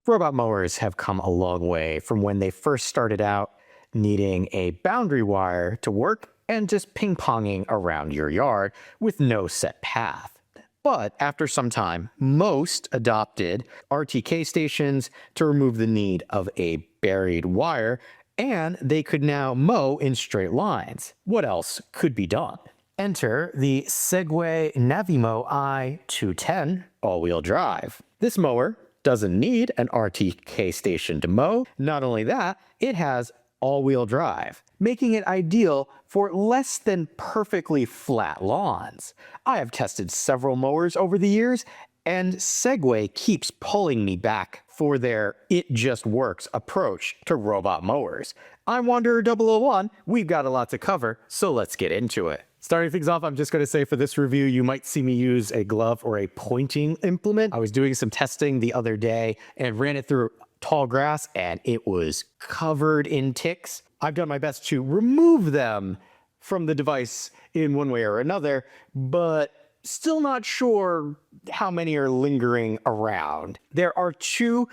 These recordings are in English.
Robot mowers have come a long way from when they first started out needing a boundary wire to work and just ping-ponging around your yard with no set path. But after some time, most adopted RTK stations to remove the need of a buried wire, and they could now mow in straight lines. What else could be done? Enter the Segway Navimow i210 all-wheel drive. This mower doesn't need an RTK station to mow. Not only that, it has all-wheel drive, making it ideal for less than perfectly flat lawns. I have tested several mowers over the years, and Segway keeps pulling me back for their "it just works" approach to robot mowers. I'm Wanderer001, we've got a lot to cover, so let's get into it. Starting things off, I'm just going to say for this review, you might see me use a glove or a pointing implement. I was doing some testing the other day and ran it through tall grass, and it was covered in ticks. I've done my best to remove them from the device in one way or another, but still not sure how many are lingering around. There are two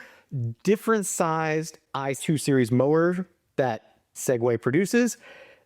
different sized i2 series mowers that Segway produces.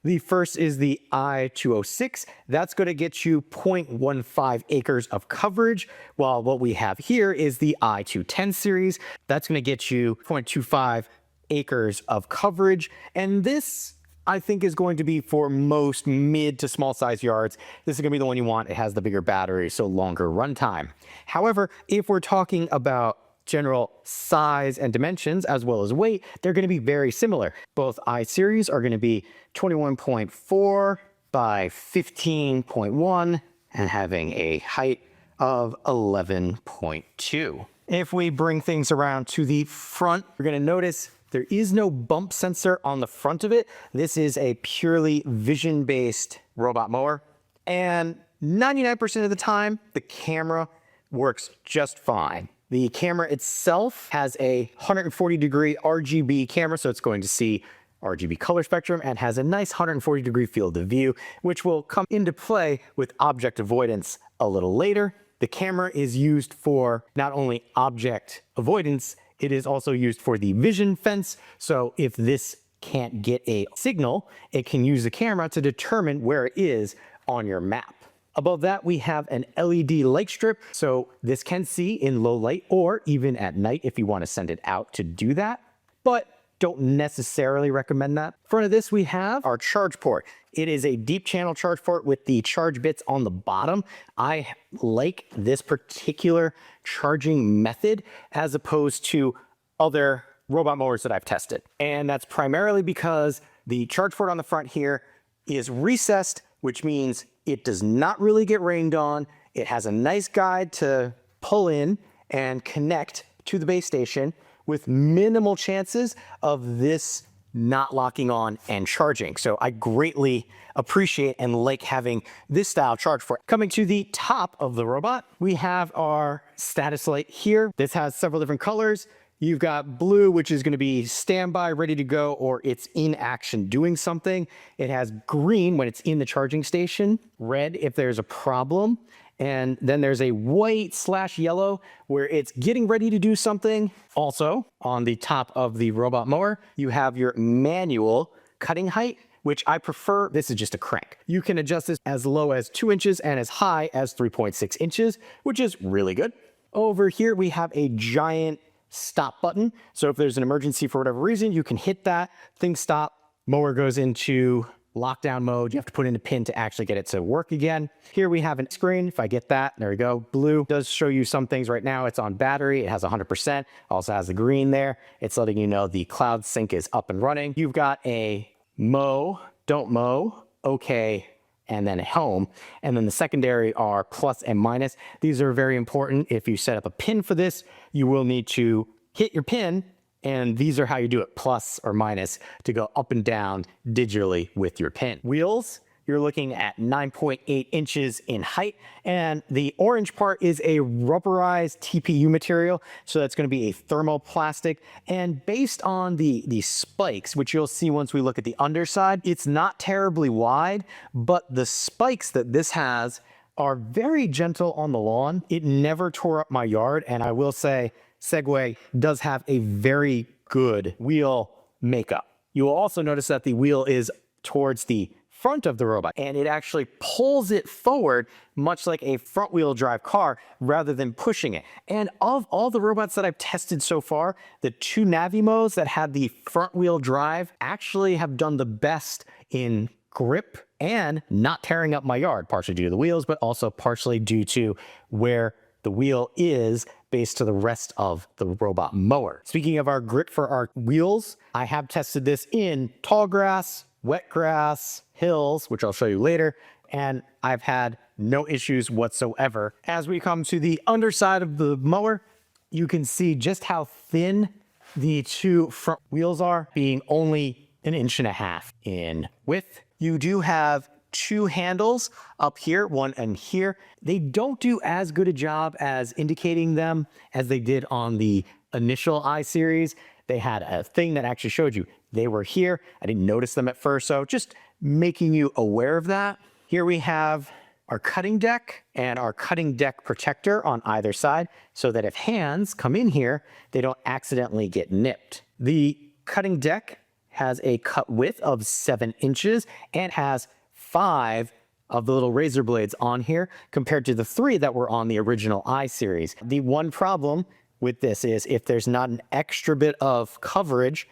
The first is the i206. That's going to get you 0.15 acres of coverage, while what we have here is the i210 series. That's going to get you 0.25 acres of coverage. And this, I think, is going to be for most mid to small size yards. This is going to be the one you want. It has the bigger battery, so longer runtime. However, if we're talking about general size and dimensions as well as weight, they're going to be very similar. Both i-series are going to be 21.4 by 15.1 and having a height of 11.2. If we bring things around to the front, you're going to notice there is no bump sensor on the front of it. This is a purely vision-based robot mower, and 99% of the time, the camera works just fine. The camera itself has a 140-degree RGB camera, so it's going to see RGB color spectrum and has a nice 140-degree field of view, which will come into play with object avoidance a little later. The camera is used for not only object avoidance, it is also used for the vision fence. So if this can't get a signal, it can use the camera to determine where it is on your map. Above that, we have an LED light strip, so this can see in low light or even at night if you want to send it out to do that, but don't necessarily recommend that. In front of this, we have our charge port. It is a deep channel charge port with the charge bits on the bottom. I like this particular charging method as opposed to other robot mowers that I've tested. And that's primarily because the charge port on the front here is recessed, which means it does not really get rained on. It has a nice guide to pull in and connect to the base station with minimal chances of this not locking on and charging. So I greatly appreciate and like having this style charge port. Coming to the top of the robot, we have our status light here. This has several different colors. You've got blue, which is going to be standby, ready to go, or it's in action doing something. It has green when it's in the charging station, red if there's a problem, and then there's a white/yellow where it's getting ready to do something. Also, on the top of the robot mower, you have your manual cutting height, which I prefer. This is just a crank. You can adjust this as low as 2 inches and as high as 3.6 inches, which is really good. Over here, we have a giant stop button. So if there's an emergency for whatever reason, you can hit that, things stop, mower goes into lockdown mode. You have to put in a pin to actually get it to work again. Here we have a screen. If I get that, there we go. Blue does show you some things right now. It's on battery. It has 100%. Also has the green there. It's letting you know the cloud sync is up and running. You've got a mow, don't mow, okay, and then a home. And then the secondary are plus and minus. These are very important. If you set up a pin for this, you will need to hit your pin, and these are how you do it, plus or minus, to go up and down digitally with your pin. Wheels, you're looking at 9.8 inches in height, and the orange part is a rubberized TPU material, so that's going to be a thermoplastic. And based on the spikes, which you'll see once we look at the underside, it's not terribly wide, but the spikes that this has are very gentle on the lawn. It never tore up my yard, and I will say Segway does have a very good wheel makeup. You will also notice that the wheel is towards the front of the robot, and it actually pulls it forward much like a front wheel drive car rather than pushing it. And of all the robots that I've tested so far, the two Navimows that had the front wheel drive actually have done the best in grip and not tearing up my yard, partially due to the wheels, but also partially due to where the wheel is based to the rest of the robot mower. Speaking of our grip for our wheels, I have tested this in tall grass, wet grass, hills, which I'll show you later, and I've had no issues whatsoever. As we come to the underside of the mower, you can see just how thin the two front wheels are, being only 1.5 inches in width. You do have two handles up here, one and here. They don't do as good a job as indicating them as they did on the initial i-Series. They had a thing that actually showed you they were here. I didn't notice them at first, so just making you aware of that. Here we have our cutting deck and our cutting deck protector on either side, so that if hands come in here, they don't accidentally get nipped. The cutting deck has a cut width of 7 inches and has 5 of the little razor blades on here compared to the 3 that were on the original i-Series. The one problem with this is if there's not an extra bit of coverage,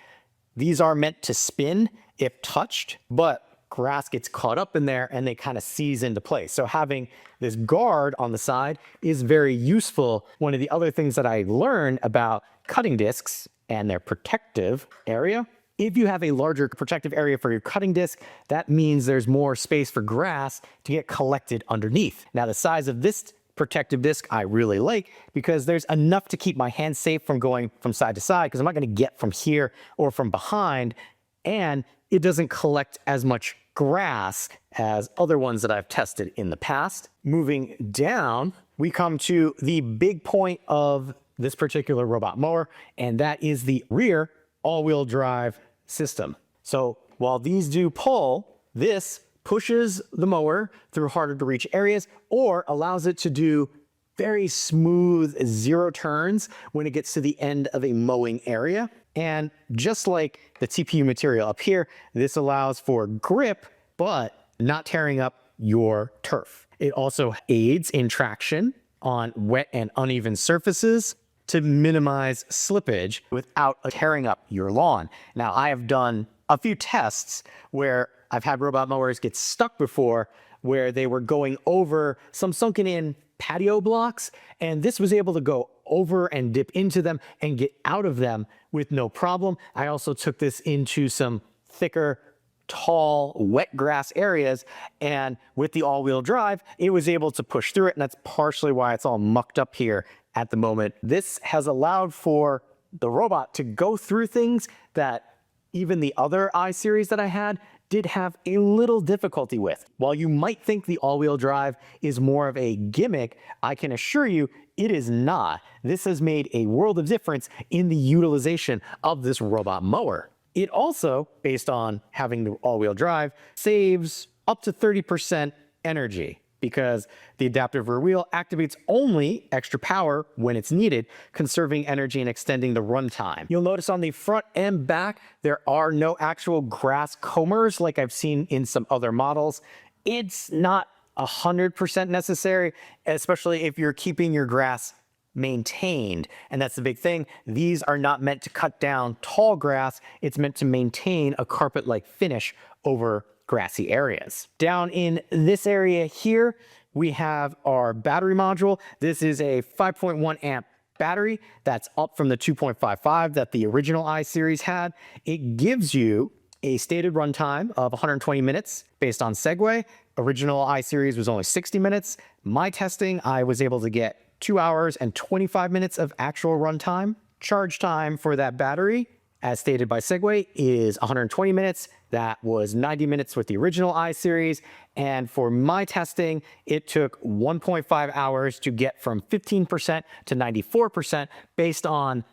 these are meant to spin if touched, but grass gets caught up in there and they kind of seize into place. So having this guard on the side is very useful. One of the other things that I learned about cutting discs and their protective area, if you have a larger protective area for your cutting disc, that means there's more space for grass to get collected underneath. Now, the size of this protective disc I really like because there's enough to keep my hands safe from going from side to side, because I'm not going to get from here or from behind, and it doesn't collect as much grass as other ones that I've tested in the past. Moving down, we come to the big point of this particular robot mower, and that is the rear all-wheel drive system. So while these do pull, this pushes the mower through harder to reach areas or allows it to do very smooth 0 turns when it gets to the end of a mowing area. And just like the TPU material up here, this allows for grip, but not tearing up your turf. It also aids in traction on wet and uneven surfaces to minimize slippage without tearing up your lawn. Now, I have done a few tests where I've had robot mowers get stuck before, where they were going over some sunken in patio blocks, and this was able to go over and dip into them and get out of them with no problem. I also took this into some thicker, tall, wet grass areas, and with the all-wheel drive, it was able to push through it, and that's partially why it's all mucked up here at the moment. This has allowed for the robot to go through things that even the other i-Series that I had did have a little difficulty with. While you might think the all-wheel drive is more of a gimmick, I can assure you it is not. This has made a world of difference in the utilization of this robot mower. It also, based on having the all-wheel drive, saves up to 30% energy, because the adaptive rear wheel activates only extra power when it's needed, conserving energy and extending the runtime. You'll notice on the front and back, there are no actual grass combers like I've seen in some other models. It's not 100% necessary, especially if you're keeping your grass maintained. And that's the big thing. These are not meant to cut down tall grass. It's meant to maintain a carpet-like finish over grassy areas. Down in this area here, we have our battery module. This is a 5.1 amp battery that's up from the 2.55 that the original i-Series had. It gives you a stated runtime of 120 minutes based on Segway. Original i-Series was only 60 minutes. My testing, I was able to get 2 hours and 25 minutes of actual runtime. Charge time for that battery, as stated by Segway, is 120 minutes. That was 90 minutes with the original i-Series. And for my testing, it took 1.5 hours to get from 15% to 94% based on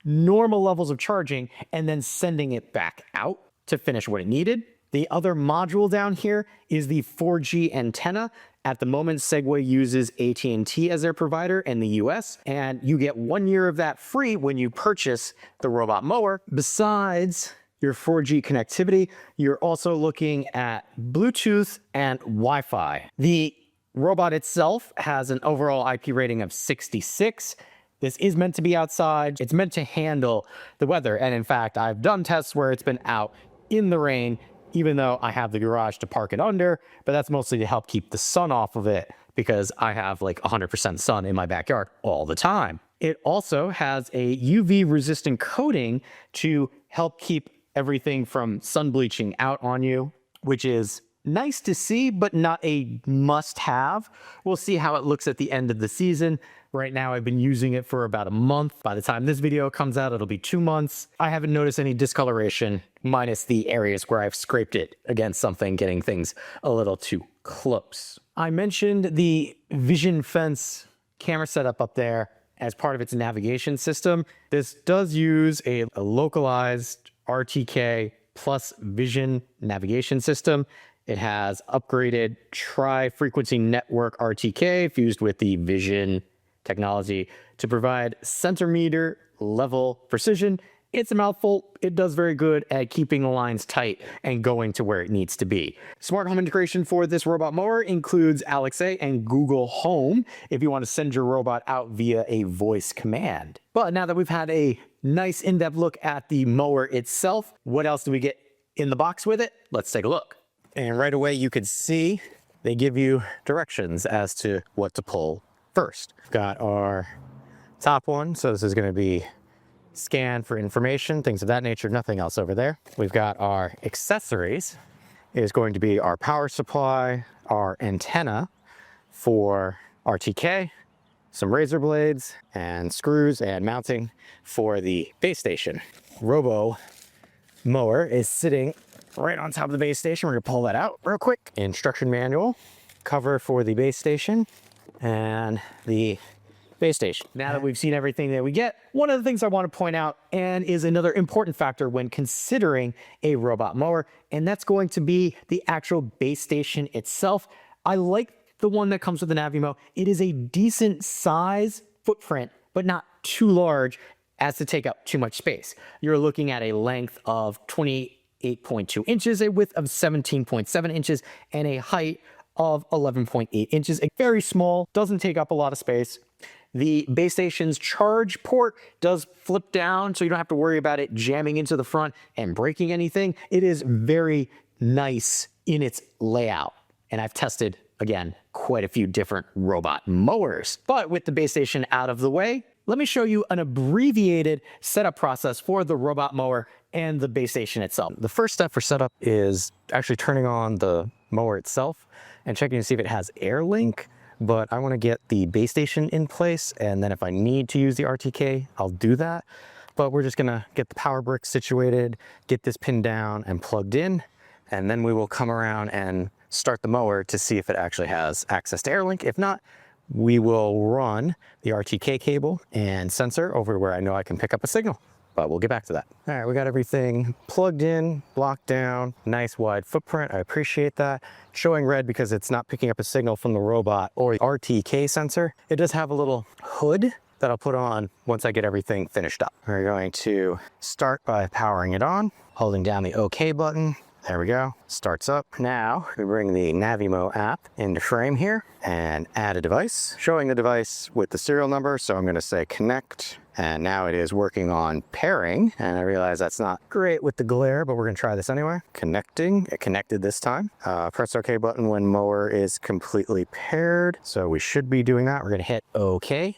normal levels of charging, and then sending it back out to finish what it needed. The other module down here is the 4G antenna. At the moment, Segway uses AT&T as their provider in the US, and you get 1 year of that free when you purchase the robot mower. Besides your 4G connectivity, you're also looking at Bluetooth and Wi-Fi. The robot itself has an overall IP rating of 66. This is meant to be outside. It's meant to handle the weather. And in fact, I've done tests where it's been out in the rain, even though I have the garage to park it under, but that's mostly to help keep the sun off of it because I have like 100% sun in my backyard all the time. It also has a UV resistant coating to help keep everything from sun bleaching out on you, which is nice to see, but not a must-have. We'll see how it looks at the end of the season. Right now, I've been using it for about a month. By the time this video comes out, it'll be 2 months. I haven't noticed any discoloration, minus the areas where I've scraped it against something, getting things a little too close. I mentioned the Vision Fence camera setup up there as part of its navigation system. This does use a localized RTK plus Vision navigation system. It has upgraded tri-frequency network RTK fused with the Vision technology to provide centimeter level precision. It's a mouthful. It does very good at keeping the lines tight and going to where it needs to be. Smart home integration for this robot mower includes Alexa and Google Home if you want to send your robot out via a voice command. But now that we've had a nice in-depth look at the mower itself, what else do we get in the box with it? Let's take a look. And right away you can see they give you directions as to what to pull first. We've got our top one, so this is going to be scan for information, things of that nature, nothing else over there. We've got our accessories, is going to be our power supply, our antenna for RTK, some razor blades and screws and mounting for the base station. Robo mower is sitting right on top of the base station. We're gonna pull that out real quick. Instruction manual, cover for the base station and the base station. Now that we've seen everything that we get, one of the things I want to point out and is another important factor when considering a robot mower, and that's going to be the actual base station itself. I like the one that comes with the Navimow. It is a decent size footprint, but not too large as to take up too much space. You're looking at a length of 28.2 inches, a width of 17.7 inches, and a height of 11.8 inches. Very small, doesn't take up a lot of space. The base station's charge port does flip down, so you don't have to worry about it jamming into the front and breaking anything. It is very nice in its layout. And I've tested, again, quite a few different robot mowers. But with the base station out of the way, let me show you an abbreviated setup process for the robot mower and the base station itself. The first step for setup is actually turning on the mower itself and checking to see if it has air link. But I want to get the base station in place, and then if I need to use the RTK, I'll do that. But we're just gonna get the power brick situated, get this pinned down and plugged in, and then we will come around and start the mower to see if it actually has access to AirLink. If not, we will run the RTK cable and sensor over where I know I can pick up a signal. But we'll get back to that. All right, we got everything plugged in, locked down, nice wide footprint. I appreciate that. Showing red because it's not picking up a signal from the robot or the RTK sensor. It does have a little hood that I'll put on once I get everything finished up. We're going to start by powering it on, holding down the OK button. There we go, starts up. Now we bring the Navimow app into frame here and add a device, showing the device with the serial number. So I'm gonna say connect, and now it is working on pairing. And I realize that's not great with the glare, but we're gonna try this anyway. Connecting, it connected this time. Press OK button when mower is completely paired. So we should be doing that. We're gonna hit OK.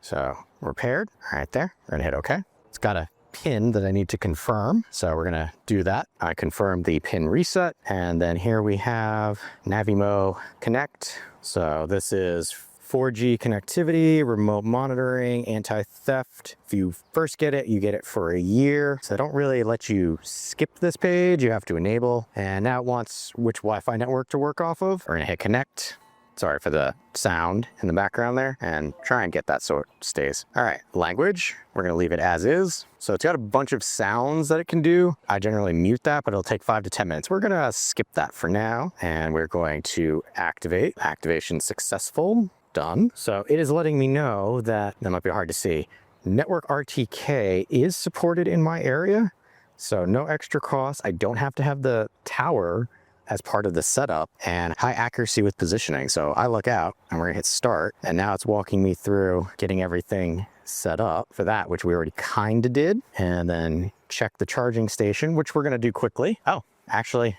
So we're paired right there. We're gonna hit OK. It's got a pin that I need to confirm, so we're gonna do that. I confirm the pin reset, and then here we have Navimow Connect. So this is 4G connectivity, remote monitoring, anti-theft. If you first get it, you get it for a year. So they don't really let you skip this page. You have to enable, and now it wants which Wi-Fi network to work off of. We're gonna hit connect. Sorry for the sound in the background there, and try and get that so it stays. All right, language, we're gonna leave it as is. So it's got a bunch of sounds that it can do. I generally mute that, but it'll take 5 to 10 minutes. We're gonna skip that for now, and we're going to activate. Activation successful, done. So it is letting me know that might be hard to see. Network RTK is supported in my area, so no extra cost. I don't have to have the tower as part of the setup, and high accuracy with positioning. So I look out and we're gonna hit start, and now it's walking me through getting everything set up for that, which we already kind of did, and then check the charging station, which we're gonna do quickly. Oh, actually,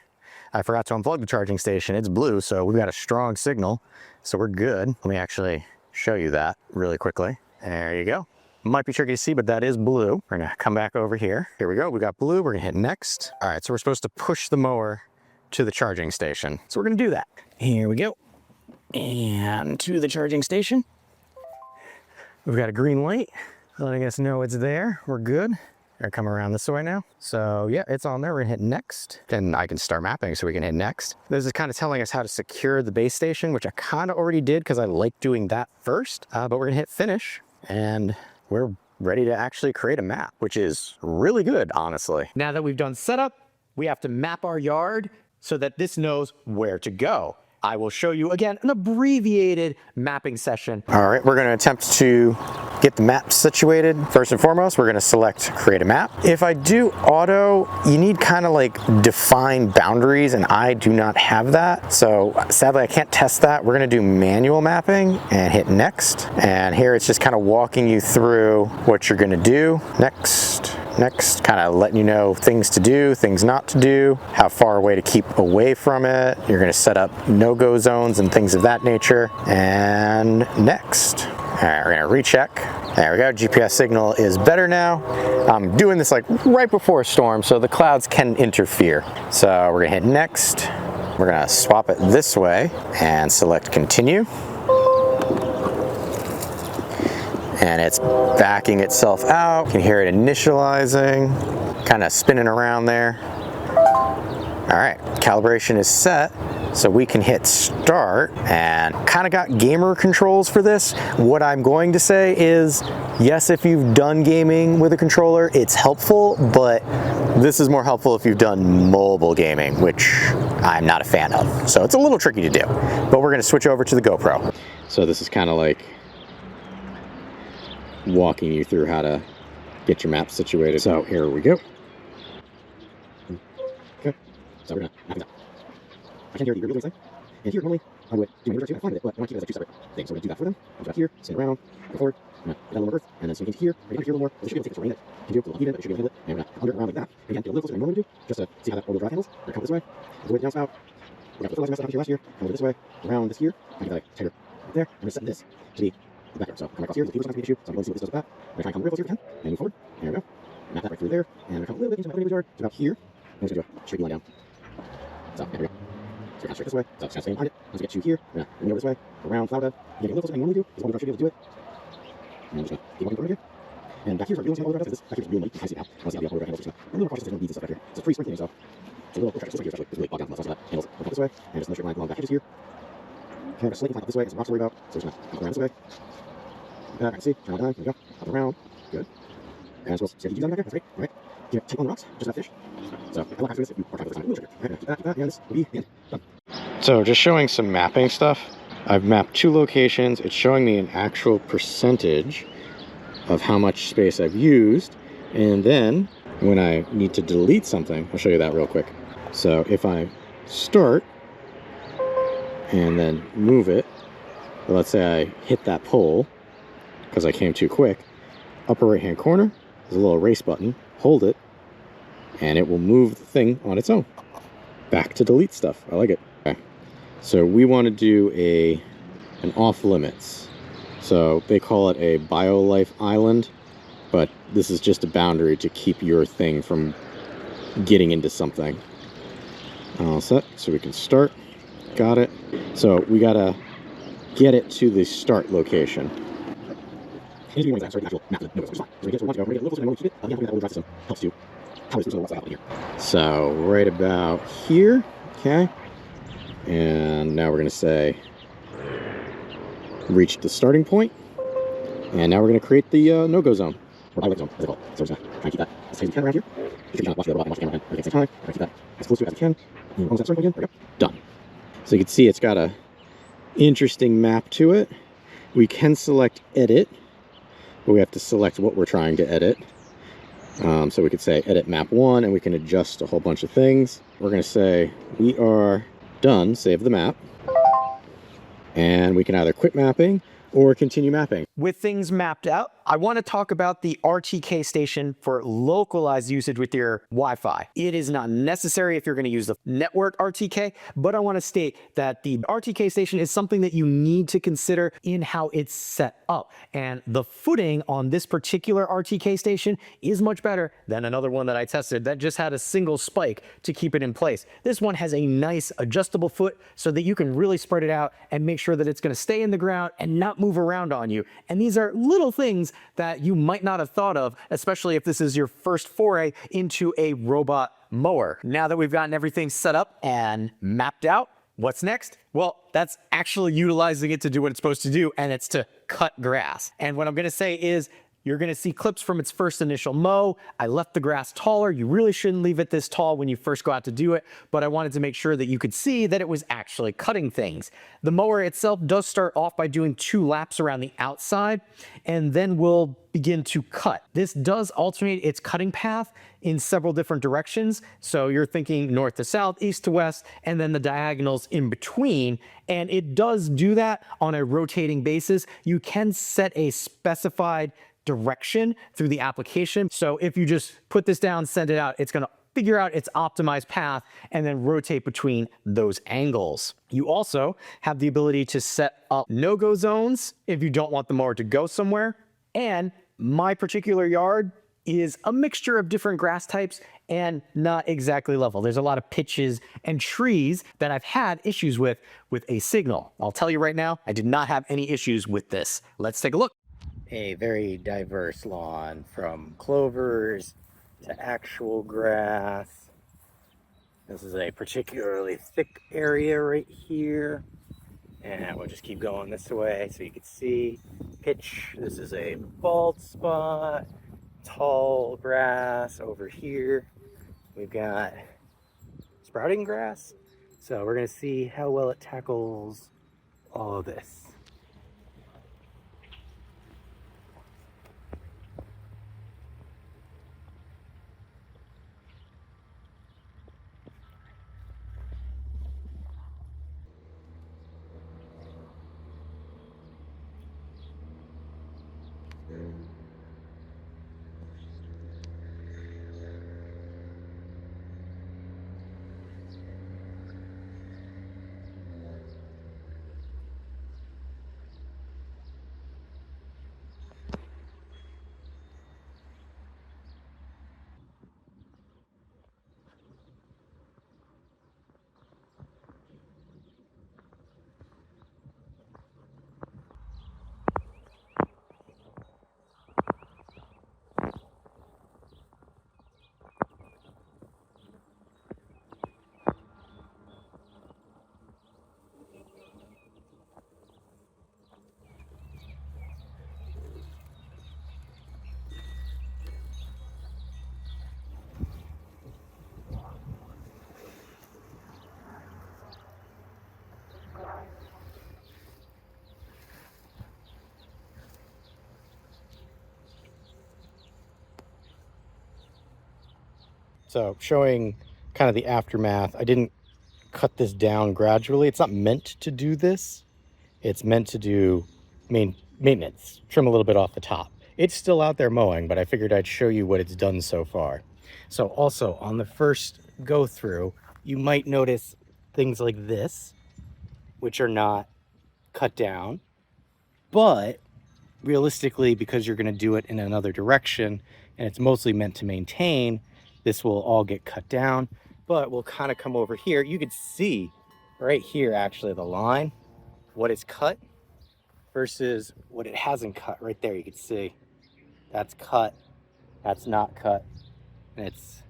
I forgot to unplug the charging station. It's blue, so we've got a strong signal, so we're good. Let me actually show you that really quickly. There you go. Might be tricky to see, but that is blue. We're gonna come back over here. Here we go, we got blue, we're gonna hit next. All right, so we're supposed to push the mower to the charging station. So we're gonna do that. Here we go. And to the charging station. We've got a green light letting us know it's there. We're good. We're gonna come around this way now. So yeah, it's on there. We're gonna hit next. Then I can start mapping, so we can hit next. This is kind of telling us how to secure the base station, which I kind of already did because I like doing that first. But we're gonna hit finish, and we're ready to actually create a map, which is really good, honestly. Now that we've done setup, we have to map our yard so that this knows where to go. I will show you again an abbreviated mapping session. All right, we're gonna attempt to get the map situated. First and foremost, we're gonna select create a map. If I do auto, you need kind of like define boundaries, and I do not have that. So sadly, I can't test that. We're gonna do manual mapping and hit next. And here it's just kind of walking you through what you're gonna do. Next. Next, kind of letting you know things to do, things not to do, how far away to keep away from it. You're gonna set up no-go zones and things of that nature. And next. All right, we're gonna recheck. There we go, GPS signal is better now. I'm doing this like right before a storm, so the clouds can interfere. So we're gonna hit next. We're gonna swap it this way and select continue. And it's backing itself out. You can hear it initializing, kind of spinning around there. All right, calibration is set, so we can hit start, and kind of got gamer controls for this. What I'm going to say is, yes, if you've done gaming with a controller, it's helpful, but this is more helpful if you've done mobile gaming, which I'm not a fan of. So it's a little tricky to do, but we're gonna switch over to the GoPro. So this is kind of like walking you through how to get your map situated. So here we go. Okay, so we're gonna map it out. I can hear the real thing. And here normally I would do my find it, but I want to keep it as 2 separate things. So we're gonna do that for them. I'll go back here, stand around, go forward, get down a little more earth, and then swing into here, right down here a little more. This should be able to take the terrain that can do a little heated, but it should be able to handle it. And we're gonna under it around like that. And again, get a little closer than I normally do, just to see how that 4-wheel drive handles. We're gonna come this way, the way the downspout. We're gonna put the fertilizer mess up here last year, come over this way, around this here, and get that tighter right there. I'm gonna set this to be the back here. So come across here, the people sometimes be an issue, so I'm going to see what this does with that. We're gonna try and come real close here if we can, and move forward. There we go. Map that right through there, and we're gonna come a little bit into my other yard, to about here. I'm just gonna do a straight line down. So there we go. So we're kind of straight this way, so it's kind of staying behind it. Once we get to here, we're gonna move over this way, around flower bed. You get a little closer than I normally do, because one should be able to do it. And I'm just gonna keep walking through here. And back here's where I really want to see how the does, because this back here's really light, you can see it now. I want to see how the handles, just a little more cautious, there's no beads and stuff back here. So it's pretty sprinkling, so it's a little, we'll try to switch here, especially, it's really bogged down from the side, so that handles. We'll come this way, and just another straight line along the back edges here. Okay, we're slightly flying up this way, there's some rocks to worry about, so we're just gonna come around this way. Back, I can see, turn on, there we go, up and around, good. And so we'll see how you do that back there, that's great, alright. You take on the rocks, just that fish. So I like this if you are trying to do this time, keep that, and this will be the end, done. So just showing some mapping stuff. I've mapped 2 locations. It's showing me an actual percentage of how much space I've used. And then when I need to delete something, I'll show you that real quick. So if I start and then move it, let's say I hit that pole because I came too quick, upper right hand corner, there's a little erase button, hold it, and it will move the thing on its own. Back to delete stuff. I like it. Okay. So we want to do an off limits. So they call it a BioLife island, but this is just a boundary to keep your thing from getting into something. All set, so we can start. Got it. So we gotta get it to the start location. So right about here, okay. And now we're gonna say reached the starting point, and now we're going to create the no-go zone, or pilot zone, as it's called. So we're just going to try and keep that as tight as we can around here. Make sure you watch the robot and watch the camera at the same time. Try to keep that as close to it as we can. And almost that circle again. There we go. Done. So you can see it's got a interesting map to it. We can select edit, but we have to select what we're trying to edit. So we could say edit map 1, and we can adjust a whole bunch of things. We're going to say we are done, save the map, and we can either quit mapping or continue mapping. With things mapped out, I want to talk about the RTK station for localized usage with your Wi-Fi. It is not necessary if you're going to use the network RTK, but I want to state that the RTK station is something that you need to consider in how it's set up. And the footing on this particular RTK station is much better than another one that I tested that just had a single spike to keep it in place. This one has a nice adjustable foot so that you can really spread it out and make sure that it's going to stay in the ground and not move around on you. And these are little things that you might not have thought of, especially if this is your first foray into a robot mower. Now that we've gotten everything set up and mapped out, what's next? Well, that's actually utilizing it to do what it's supposed to do, and it's to cut grass. And what I'm going to say is, you're going to see clips from its first initial mow. I left the grass taller. You really shouldn't leave it this tall when you first go out to do it, but I wanted to make sure that you could see that it was actually cutting things. The mower itself does start off by doing 2 laps around the outside, and then we'll begin to cut. This does alternate its cutting path in several different directions. So you're thinking north to south, east to west, and then the diagonals in between. And it does do that on a rotating basis. You can set a specified direction through the application. So if you just put this down, send it out, it's going to figure out its optimized path and then rotate between those angles. You also have the ability to set up no-go zones if you don't want the mower to go somewhere. And my particular yard is a mixture of different grass types and not exactly level. There's a lot of pitches and trees that I've had issues with a signal. I'll tell you right now, I did not have any issues with this. Let's take a look. A very diverse lawn, from clovers to actual grass. This is a particularly thick area right here. And we'll just keep going this way so you can see pitch. This is a bald spot, tall grass over here. We've got sprouting grass. So we're going to see how well it tackles all of this. So showing kind of the aftermath, I didn't cut this down gradually. It's not meant to do this. It's meant to do maintenance, trim a little bit off the top. It's still out there mowing, but I figured I'd show you what it's done so far. So also on the first go through, you might notice things like this, which are not cut down, but realistically, because you're going to do it in another direction and it's mostly meant to maintain, this will all get cut down. But we'll kind of come over here. You can see right here, actually, the line, what is cut versus what it hasn't cut. Right there, you can see that's cut, that's not cut, and it's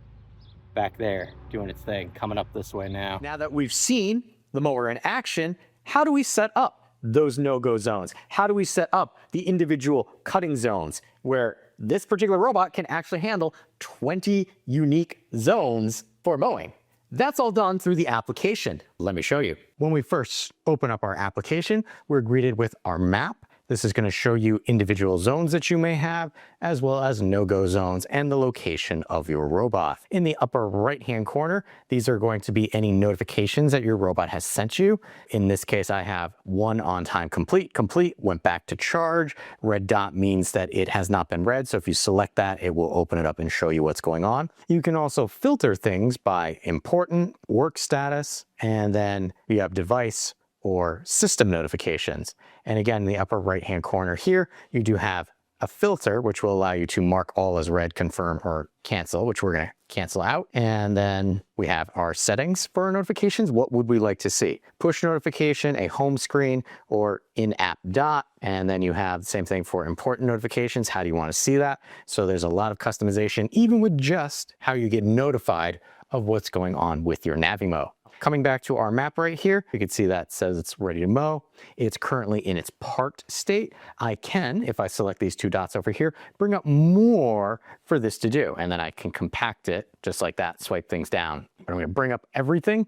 back there doing its thing, coming up this way now. Now that we've seen the mower in action, how do we set up those no-go zones? How do we set up the individual cutting zones where this particular robot can actually handle 20 unique zones for mowing? That's all done through the application. Let me show you. When we first open up our application, we're greeted with our map. This is going to show you individual zones that you may have, as well as no-go zones and the location of your robot. In the upper right-hand corner, these are going to be any notifications that your robot has sent you. In this case, I have one on time complete, went back to charge. Red dot means that it has not been read. So if you select that, it will open it up and show you what's going on. You can also filter things by important, work status, and then you have device or system notifications. And again, in the upper right-hand corner here, you do have a filter, which will allow you to mark all as read, confirm, or cancel, which we're going to cancel out. And then we have our settings for our notifications. What would we like to see? Push notification, a home screen, or in-app dot. And then you have the same thing for important notifications. How do you want to see that? So there's a lot of customization, even with just how you get notified of what's going on with your Navimow. Coming back to our map right here, you can see that says it's ready to mow. It's currently in its parked state. I can, if I select these two dots over here, bring up more for this to do. And then I can compact it just like that, swipe things down. I'm going to bring up everything.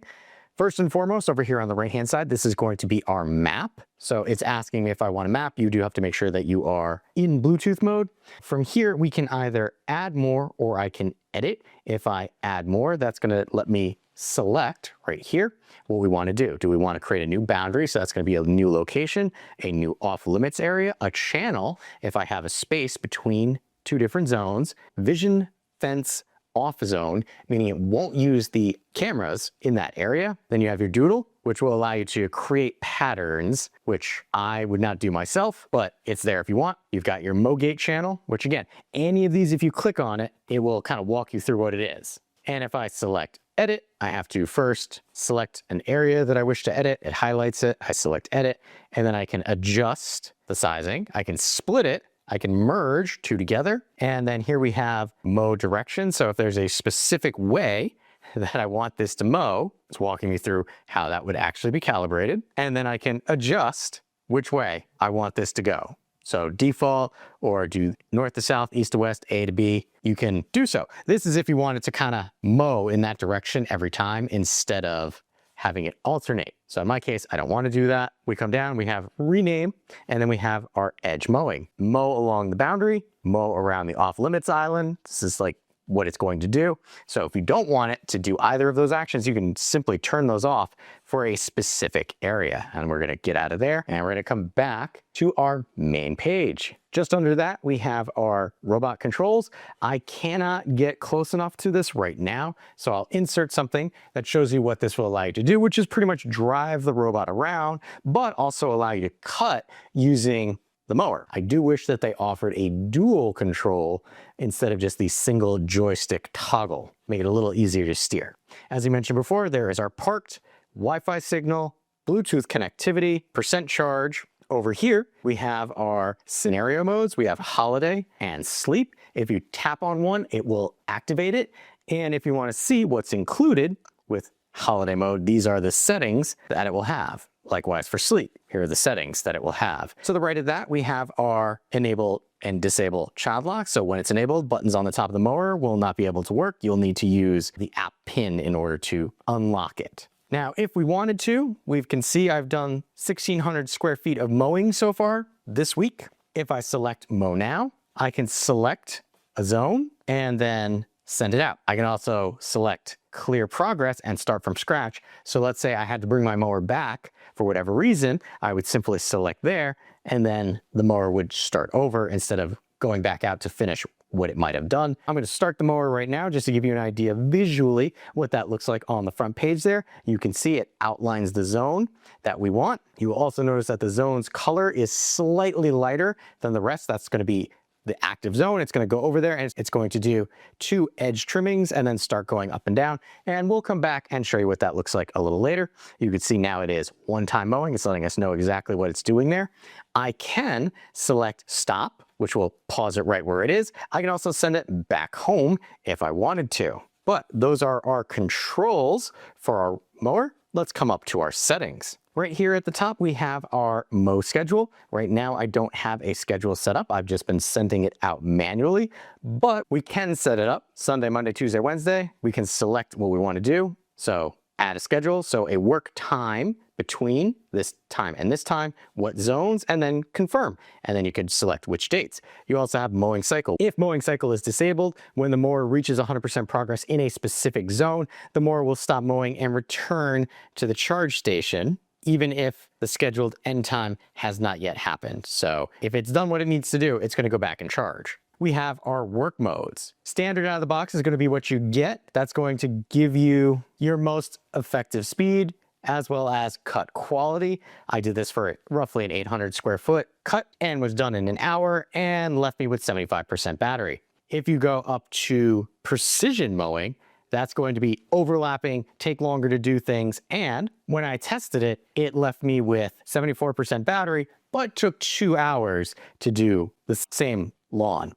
First and foremost, over here on the right-hand side, this is going to be our map. So it's asking me if I want to map. You do have to make sure that you are in Bluetooth mode. From here, we can either add more or I can edit. If I add more, that's going to let me select right here what we want to do. Do we want to create a new boundary? So that's going to be a new location, a new off limits area, a channel. If I have a space between two different zones, vision, fence, off zone, meaning it won't use the cameras in that area. Then you have your doodle, which will allow you to create patterns, which I would not do myself, but it's there if you want. You've got your mow gate channel, which again, any of these, if you click on it, it will kind of walk you through what it is. And if I select edit, I have to first select an area that I wish to edit. It highlights it. I select edit, and then I can adjust the sizing. I can split it. I can merge two together. And then here we have mow direction. So if there's a specific way that I want this to mow, it's walking me through how that would actually be calibrated. And then I can adjust which way I want this to go. So default, or do north to south, east to west, A to B, you can do so. This is if you wanted to kind of mow in that direction every time instead of having it alternate. So in my case, I don't want to do that. We come down, we have rename, and then we have our edge mowing. Mow along the boundary, mow around the off limits island. This is like what it's going to do. So if you don't want it to do either of those actions, you can simply turn those off for a specific area. And we're going to get out of there and we're going to come back to our main page. Just under that, we have our robot controls. I cannot get close enough to this right now, so I'll insert something that shows you what this will allow you to do, which is pretty much drive the robot around, but also allow you to cut using the mower. I do wish that they offered a dual control instead of just the single joystick toggle. Make it a little easier to steer. As I mentioned before, there is our parked, Wi-Fi signal, Bluetooth connectivity, percent charge. Over here, we have our scenario modes. We have holiday and sleep. If you tap on one, it will activate it. And if you want to see what's included with holiday mode, these are the settings that it will have. Likewise for sleep, here are the settings that it will have. To the right of that, we have our enable and disable child lock. So when it's enabled, buttons on the top of the mower will not be able to work. You'll need to use the app pin in order to unlock it. Now, if we wanted to, we can see I've done 1,600 square feet of mowing so far this week. If I select mow now, I can select a zone and then send it out. I can also select clear progress and start from scratch. So let's say I had to bring my mower back for whatever reason, I would simply select there and then the mower would start over instead of going back out to finish what it might have done. I'm going to start the mower right now just to give you an idea visually what that looks like on the front page there. You can see it outlines the zone that we want. You will also notice that the zone's color is slightly lighter than the rest. That's going to be the active zone. It's going to go over there and it's going to do 2 edge trimmings and then start going up and down. And we'll come back and show you what that looks like a little later. You can see now it is one-time mowing. It's letting us know exactly what it's doing there. I can select stop, which will pause it right where it is. I can also send it back home if I wanted to. But those are our controls for our mower. let's come up to our settings. Right here at the top, we have our mow schedule. Right now, I don't have a schedule set up. I've just been sending it out manually, but we can set it up. Sunday, Monday, Tuesday, Wednesday, we can select what we want to do. So add a schedule, so a work time between this time and this time, what zones, and then confirm. And then you can select which dates. You also have mowing cycle. If mowing cycle is disabled, when the mower reaches 100% progress in a specific zone, the mower will stop mowing and return to the charge station, even if the scheduled end time has not yet happened. So if it's done what it needs to do, it's going to go back and charge. We have our work modes. Standard out of the box is going to be what you get. That's going to give you your most effective speed as well as cut quality. I did this for roughly an 800 square foot cut and was done in an hour and left me with 75% battery. If you go up to precision mowing, that's going to be overlapping, take longer to do things. And when I tested it, it left me with 74% battery, but took 2 hours to do the same lawn.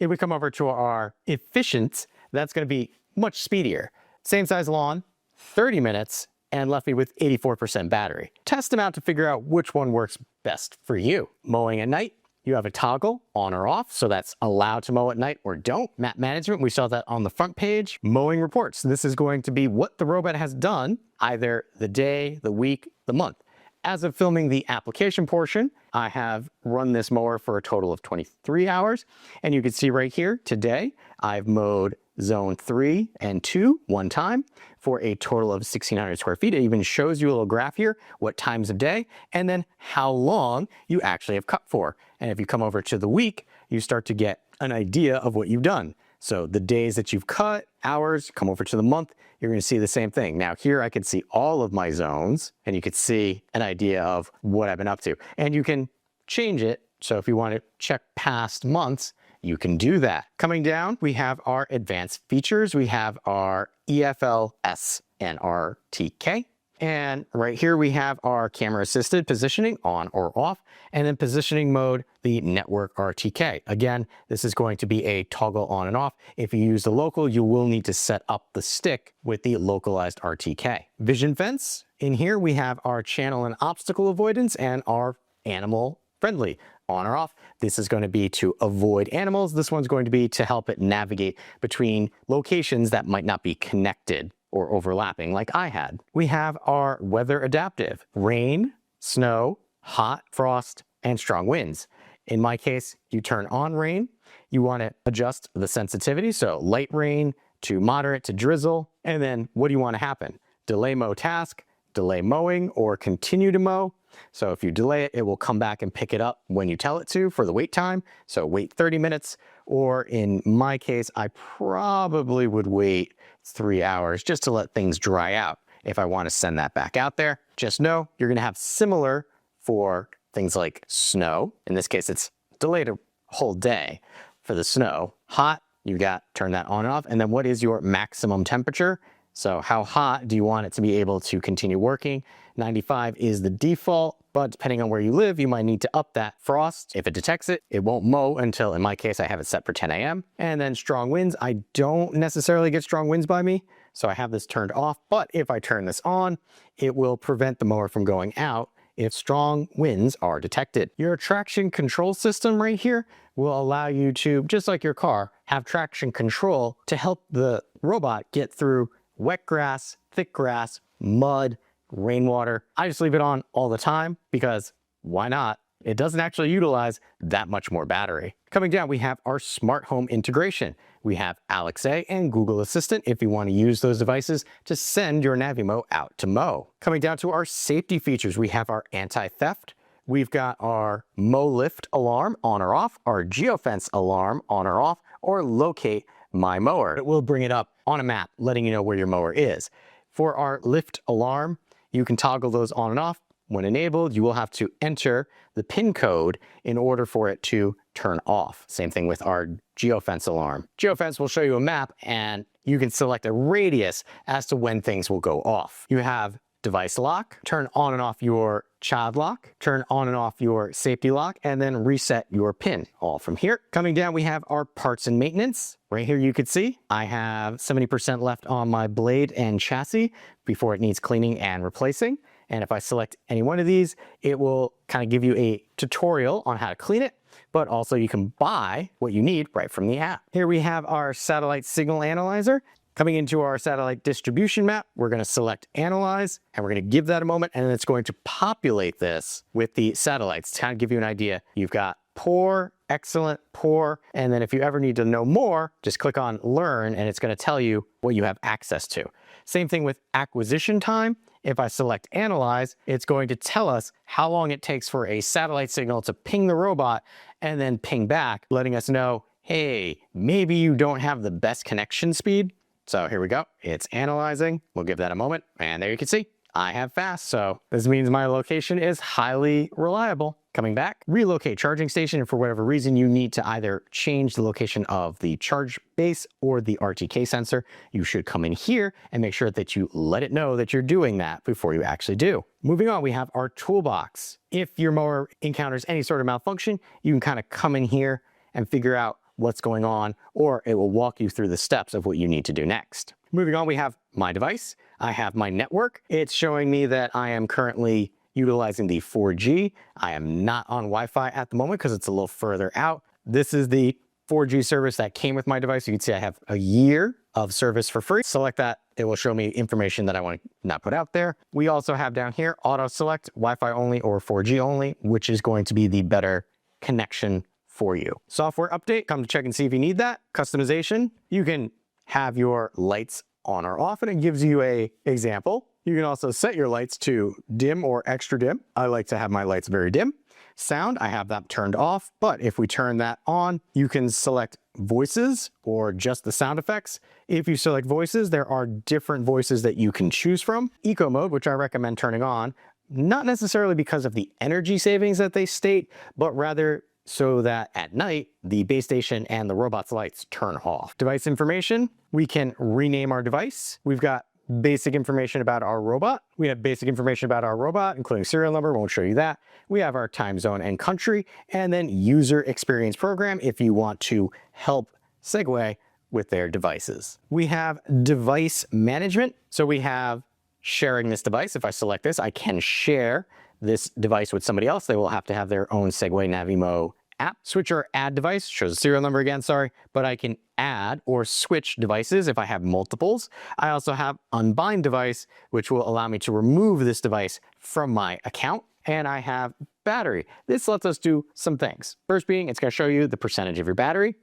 If we come over to our efficient, that's going to be much speedier. Same size lawn, 30 minutes, and left me with 84% battery. Test them out to figure out which one works best for you. Mowing at night, you have a toggle on or off, so that's allowed to mow at night or don't. Map management, we saw that on the front page. Mowing reports, this is going to be what the robot has done, either the day, the week, the month. As of filming the application portion, I have run this mower for a total of 23 hours. And you can see right here, today, I've mowed zone 3 and 2 one time for a total of 1,600 square feet. It even shows you a little graph here, what times of day, and then how long you actually have cut for. And if you come over to the week, you start to get an idea of what you've done. So the days that you've cut, hours, come over to the month, you're going to see the same thing. Now here I can see all of my zones, and you could see an idea of what I've been up to. And you can change it. So if you want to check past months, you can do that. Coming down, we have our advanced features. We have our EFLS and RTK. And right here we have our camera assisted positioning on or off, and then positioning mode, the network RTK. Again, this is going to be a toggle on and off. If you use the local, you will need to set up the stick with the localized RTK. Vision fence, in here we have our channel and obstacle avoidance and our animal friendly on or off. This is going to be to avoid animals. This one's going to be to help it navigate between locations that might not be connected or overlapping like I had. We have our weather adaptive, rain, snow, hot, frost, and strong winds. In my case, you turn on rain. You want to adjust the sensitivity. So light rain to moderate to drizzle. And then what do you want to happen? Delay mow task, delay mowing, or continue to mow. So if you delay it, it will come back and pick it up when you tell it to for the wait time. So wait 30 minutes, or in my case, I probably would wait 3 hours just to let things dry out if I want to send that back out there. Just know you're going to have similar for things like snow. In this case, it's delayed a whole day for the snow. Hot, you got turn that on and off. And then what is your maximum temperature? So how hot do you want it to be able to continue working? 95 is the default, but depending on where you live, you might need to up that. Frost, if it detects it, it won't mow until, in my case, I have it set for 10 a.m. And then strong winds, I don't necessarily get strong winds by me, so I have this turned off. But if I turn this on, it will prevent the mower from going out if strong winds are detected. Your traction control system right here will allow you to, just like your car, have traction control to help the robot get through wet grass, thick grass, mud, rainwater. I just leave it on all the time because why not? It doesn't actually utilize that much more battery. Coming down, we have our smart home integration. We have Alexa and Google Assistant if you want to use those devices to send your Navimow out to mow. Coming down to our safety features, we have our anti-theft. We've got our mow lift alarm on or off, our geofence alarm on or off, or locate my mower. It will bring it up on a map, letting you know where your mower is. For our lift alarm, you can toggle those on and off. When enabled, you will have to enter the PIN code in order for it to turn off. Same thing with our geofence alarm. Geofence will show you a map and you can select a radius as to when things will go off. You have device lock, turn on and off your child lock, turn on and off your safety lock, and then reset your pin all from here. Coming down, we have our parts and maintenance. Right here, you can see I have 70% left on my blade and chassis before it needs cleaning and replacing. And if I select any one of these, it will kind of give you a tutorial on how to clean it, but also you can buy what you need right from the app. Here we have our satellite signal analyzer. Coming into our satellite distribution map, we're going to select Analyze, and we're going to give that a moment, and then it's going to populate this with the satellites to kind of give you an idea. You've got poor, excellent, poor, and then if you ever need to know more, just click on Learn, and it's going to tell you what you have access to. Same thing with acquisition time. If I select Analyze, it's going to tell us how long it takes for a satellite signal to ping the robot and then ping back, letting us know, hey, maybe you don't have the best connection speed. So here we go, it's analyzing. We'll give that a moment, and there you can see I have fast. So this means my location is highly reliable. Coming back, relocate charging station, and for whatever reason you need to either change the location of the charge base or the RTK sensor, you should come in here and make sure that you let it know that you're doing that before you actually do. Moving on, we have our toolbox. If your mower encounters any sort of malfunction, you can kind of come in here and figure out what's going on, or it will walk you through the steps of what you need to do next. Moving on, we have my device. I have my network. It's showing me that I am currently utilizing the 4G. I am not on Wi-Fi at the moment because it's a little further out. This is the 4G service that came with my device. You can see I have a year of service for free. Select that. It will show me information that I want to not put out there. We also have down here auto select Wi-Fi only or 4G only, which is going to be the better connection for you. Software update, come to check and see if you need that. Customization, you can have your lights on or off, and it gives you an example. You can also set your lights to dim or extra dim. I like to have my lights very dim. Sound, I have that turned off, but if we turn that on, you can select voices or just the sound effects. If you select voices, there are different voices that you can choose from. Eco mode, which I recommend turning on, not necessarily because of the energy savings that they state, but rather so that at night, the base station and the robot's lights turn off. Device information, we can rename our device. We've got basic information about our robot. We have basic information about our robot, including serial number, won't show you that. We have our time zone and country, and then user experience program if you want to help Segway with their devices. We have device management. So we have sharing this device. If I select this, I can share this device with somebody else. They will have to have their own Segway Navimow app. Switch or add device, shows the serial number again, sorry, but I can add or switch devices if I have multiples. I also have unbind device, which will allow me to remove this device from my account. And I have battery. This lets us do some things. First being, it's going to show you the percentage of your battery.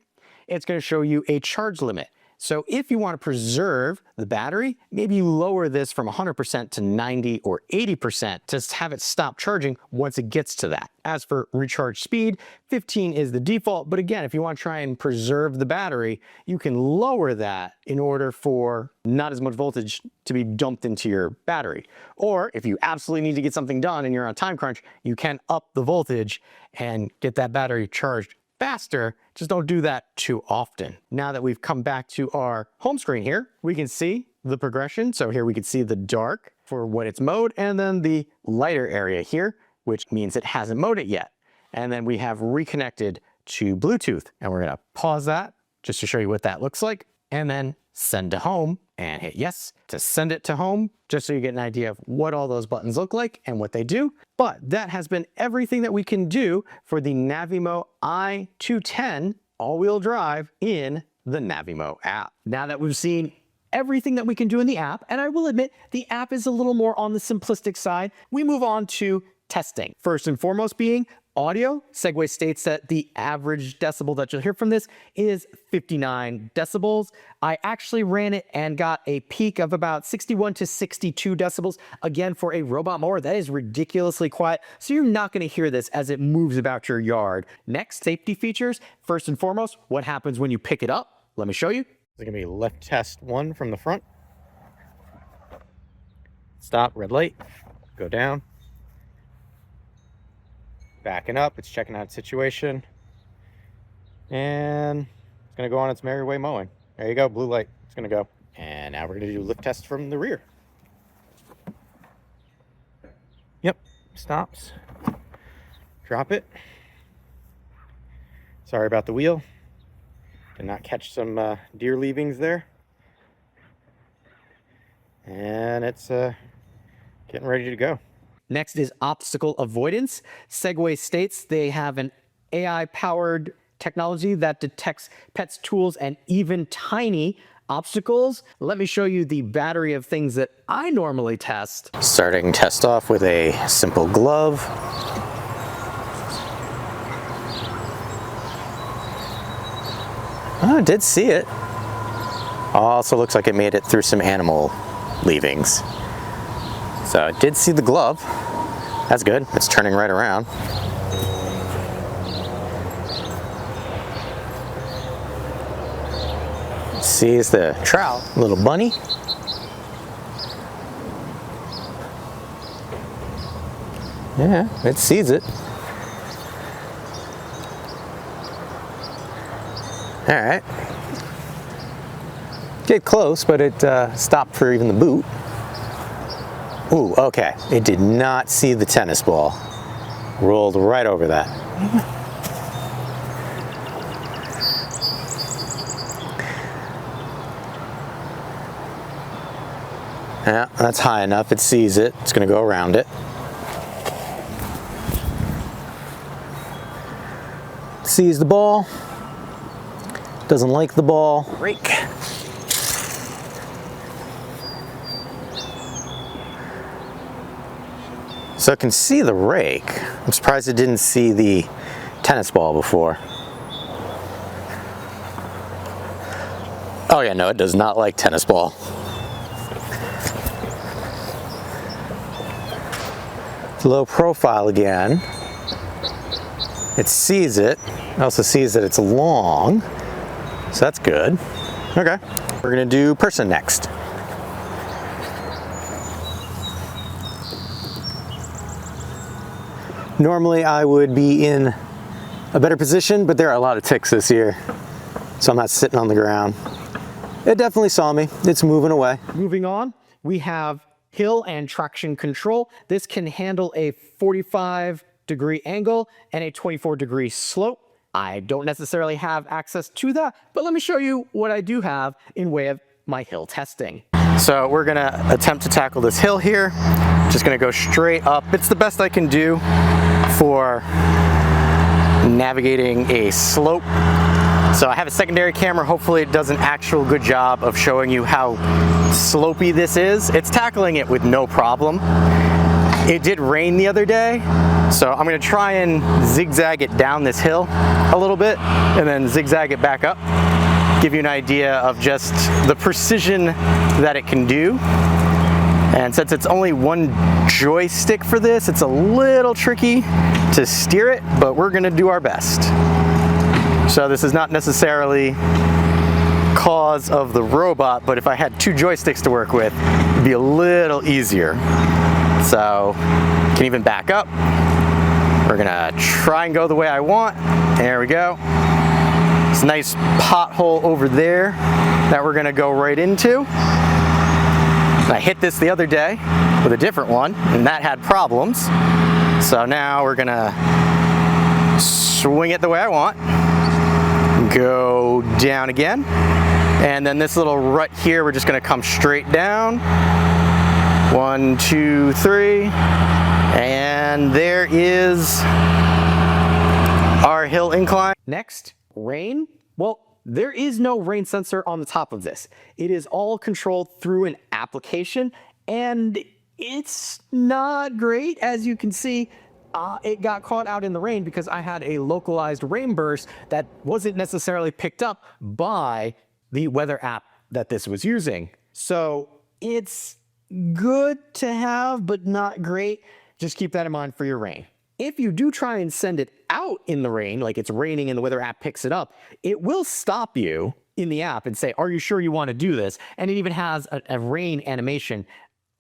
It's going to show you a charge limit. So if you want to preserve the battery, maybe you lower this from 100% to 90 or 80% to have it stop charging once it gets to that. As for recharge speed, 15 is the default. But again, if you want to try and preserve the battery, you can lower that in order for not as much voltage to be dumped into your battery. Or if you absolutely need to get something done and you're on a time crunch, you can up the voltage and get that battery charged faster. Just don't do that too often. Now that we've come back to our home screen here, we can see the progression. So here we can see the dark for what it's mowed, and then the lighter area here, which means it hasn't mowed it yet. And then we have reconnected to Bluetooth, and we're gonna pause that just to show you what that looks like, and then send to home and hit yes to send it to home, just so you get an idea of what all those buttons look like and what they do. But that has been everything that we can do for the Navimow i210 all-wheel drive in the Navimow app. Now that we've seen everything that we can do in the app, and I will admit the app is a little more on the simplistic side, we move on to testing. First and foremost being audio. Segway states that the average decibel that you'll hear from this is 59 decibels. I actually ran it and got a peak of about 61 to 62 decibels. Again, for a robot mower, that is ridiculously quiet, so you're not going to hear this as it moves about your yard. Next, safety features. First and foremost, what happens when you pick it up? Let me show you. It's going to be left test 1 from the front. Stop, red light, go down. Backing up, it's checking out its situation, and it's gonna go on its merry way mowing. There you go, blue light, it's gonna go. And now we're gonna do lift test from the rear. stops. Drop it. Sorry about the wheel. Did not catch some deer leavings there. And it's getting ready to go. Next is obstacle avoidance. Segway states they have an AI-powered technology that detects pets, tools, and even tiny obstacles. Let me show you the battery of things that I normally test. Starting test off with a simple glove. Oh, I did see it. Also looks like it made it through some animal leavings. So I did see the glove. That's good. It's turning right around. Sees the trout, little bunny. Yeah, it sees it. All right. Get close, but it stopped for even the boot. Ooh, okay. It did not see the tennis ball. Rolled right over that. Yeah, that's high enough. It sees it. It's going to go around it. Sees the ball. Doesn't like the ball. Rake. So it can see the rake. I'm surprised it didn't see the tennis ball before. Oh yeah, no, it does not like tennis ball. Low profile again. It sees it. It also sees that it's long. So that's good. Okay. We're gonna do person next. Normally I would be in a better position, but there are a lot of ticks this year, so I'm not sitting on the ground. It definitely saw me. It's moving away. Moving on, we have hill and traction control. This can handle a 45-degree angle and a 24-degree slope. I don't necessarily have access to that, but let me show you what I do have in way of my hill testing. So we're gonna attempt to tackle this hill here. Just gonna go straight up. It's the best I can do for navigating a slope. So I have a secondary camera. Hopefully it does an actual good job of showing you how slopey this is. It's tackling it with no problem. It did rain the other day, so I'm gonna try and zigzag it down this hill a little bit and then zigzag it back up. Give you an idea of just the precision that it can do. And since it's only one joystick for this, it's a little tricky to steer it, but we're gonna do our best. So this is not necessarily cause of the robot, but if I had two joysticks to work with, it'd be a little easier. So can even back up. We're gonna try and go the way I want. There we go. It's a nice pothole over there that we're gonna go right into. I hit this the other day with a different one, and that had problems. So now we're gonna swing it the way I want. Go down again. And then this little rut here, we're just gonna come straight down. 1, 2, 3. And there is our hill incline. Next, rain. Well, there is no rain sensor on the top of this. It is all controlled through an application, and it's not great. As you can see, it got caught out in the rain because I had a localized rain burst that wasn't necessarily picked up by the weather app that this was using. So it's good to have, but not great. Just keep that in mind for your rain. If you do try and send it out in the rain, like it's raining and the weather app picks it up, it will stop you in the app and say, are you sure you want to do this? And it even has a rain animation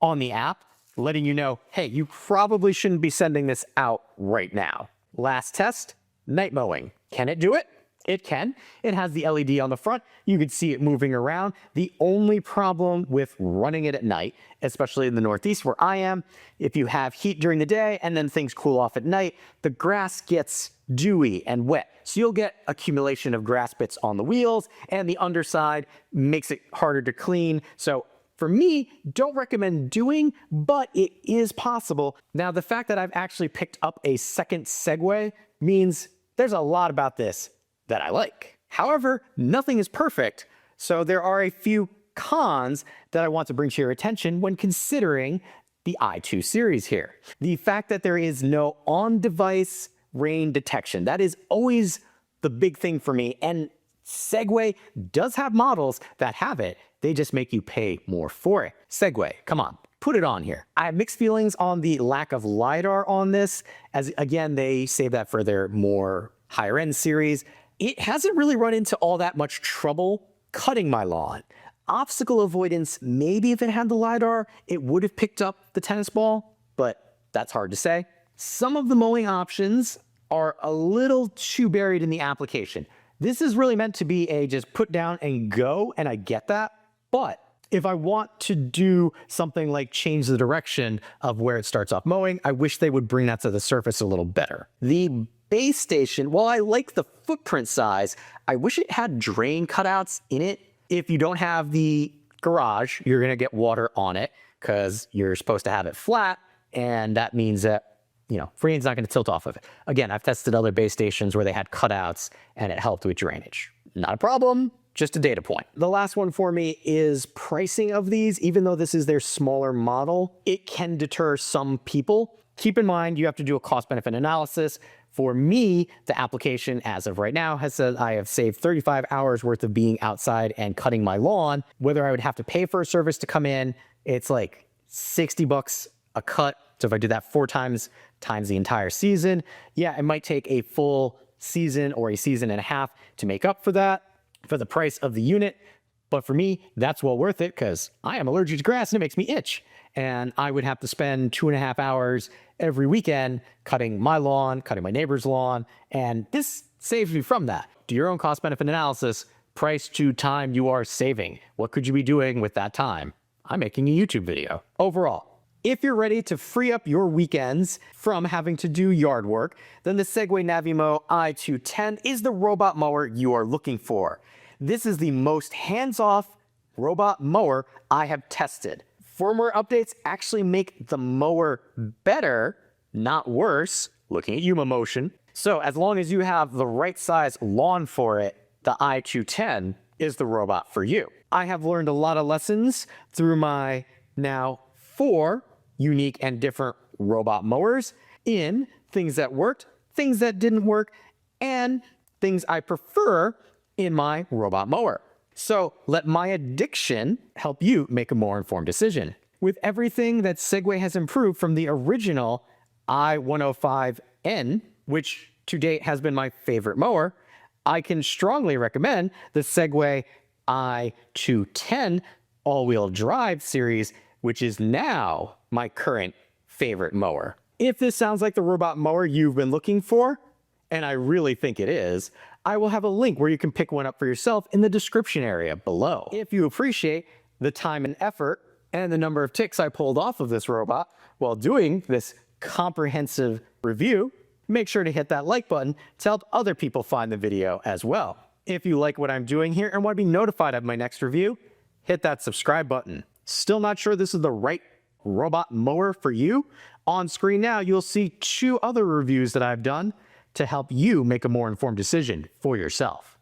on the app letting you know, hey, you probably shouldn't be sending this out right now. Last test, night mowing. Can it do it? It can. It has the LED on the front. You can see it moving around. The only problem with running it at night, especially in the Northeast where I am, if you have heat during the day and then things cool off at night, the grass gets dewy and wet. So you'll get accumulation of grass bits on the wheels, and the underside makes it harder to clean. So for me, don't recommend doing, but it is possible. Now, the fact that I've actually picked up a second Segway means there's a lot about this that I like. However, nothing is perfect, so there are a few cons that I want to bring to your attention when considering the i2 series here. The fact that there is no on-device rain detection, that is always the big thing for me, and Segway does have models that have it, they just make you pay more for it. Segway, come on, put it on here. I have mixed feelings on the lack of LiDAR on this, as again, they save that for their more higher end series. It hasn't really run into all that much trouble cutting my lawn. Obstacle avoidance, maybe if it had the LiDAR, it would have picked up the tennis ball, but that's hard to say. Some of the mowing options are a little too buried in the application. This is really meant to be a just put down and go, and I get that. But if I want to do something like change the direction of where it starts off mowing, I wish they would bring that to the surface a little better. The base station, while I like the footprint size, I wish it had drain cutouts in it. If you don't have the garage, you're gonna get water on it because you're supposed to have it flat, and that means that, you know, rain's not gonna tilt off of it. Again, I've tested other base stations where they had cutouts and it helped with drainage. Not a problem, just a data point. The last one for me is pricing of these. Even though this is their smaller model, it can deter some people. Keep in mind, you have to do a cost-benefit analysis. For me, the application as of right now has said I have saved 35 hours worth of being outside and cutting my lawn. Whether I would have to pay for a service to come in, it's like 60 bucks a cut. So if I do that 4 times the entire season, yeah, it might take a full season or a season and a half to make up for that, for the price of the unit. But for me, that's well worth it because I am allergic to grass and it makes me itch. And I would have to spend 2.5 hours every weekend cutting my lawn, cutting my neighbor's lawn, and this saves me from that. Do your own cost-benefit analysis, price to time you are saving. What could you be doing with that time? I'm making a YouTube video. Overall, if you're ready to free up your weekends from having to do yard work, then the Segway Navimow i210 is the robot mower you are looking for. This is the most hands-off robot mower I have tested. Firmware updates actually make the mower better, not worse, looking at Yuma motion. So as long as you have the right size lawn for it, the i210 is the robot for you. I have learned a lot of lessons through my now 4 unique and different robot mowers in things that worked, things that didn't work, and things I prefer in my robot mower. So let my addiction help you make a more informed decision. With everything that Segway has improved from the original i105N, which to date has been my favorite mower, I can strongly recommend the Segway i210 all-wheel drive series, which is now my current favorite mower. If this sounds like the robot mower you've been looking for, and I really think it is, I will have a link where you can pick one up for yourself in the description area below. If you appreciate the time and effort and the number of ticks I pulled off of this robot while doing this comprehensive review, make sure to hit that like button to help other people find the video as well. If you like what I'm doing here and want to be notified of my next review, hit that subscribe button. Still not sure this is the right robot mower for you? On screen now, you'll see 2 other reviews that I've done to help you make a more informed decision for yourself.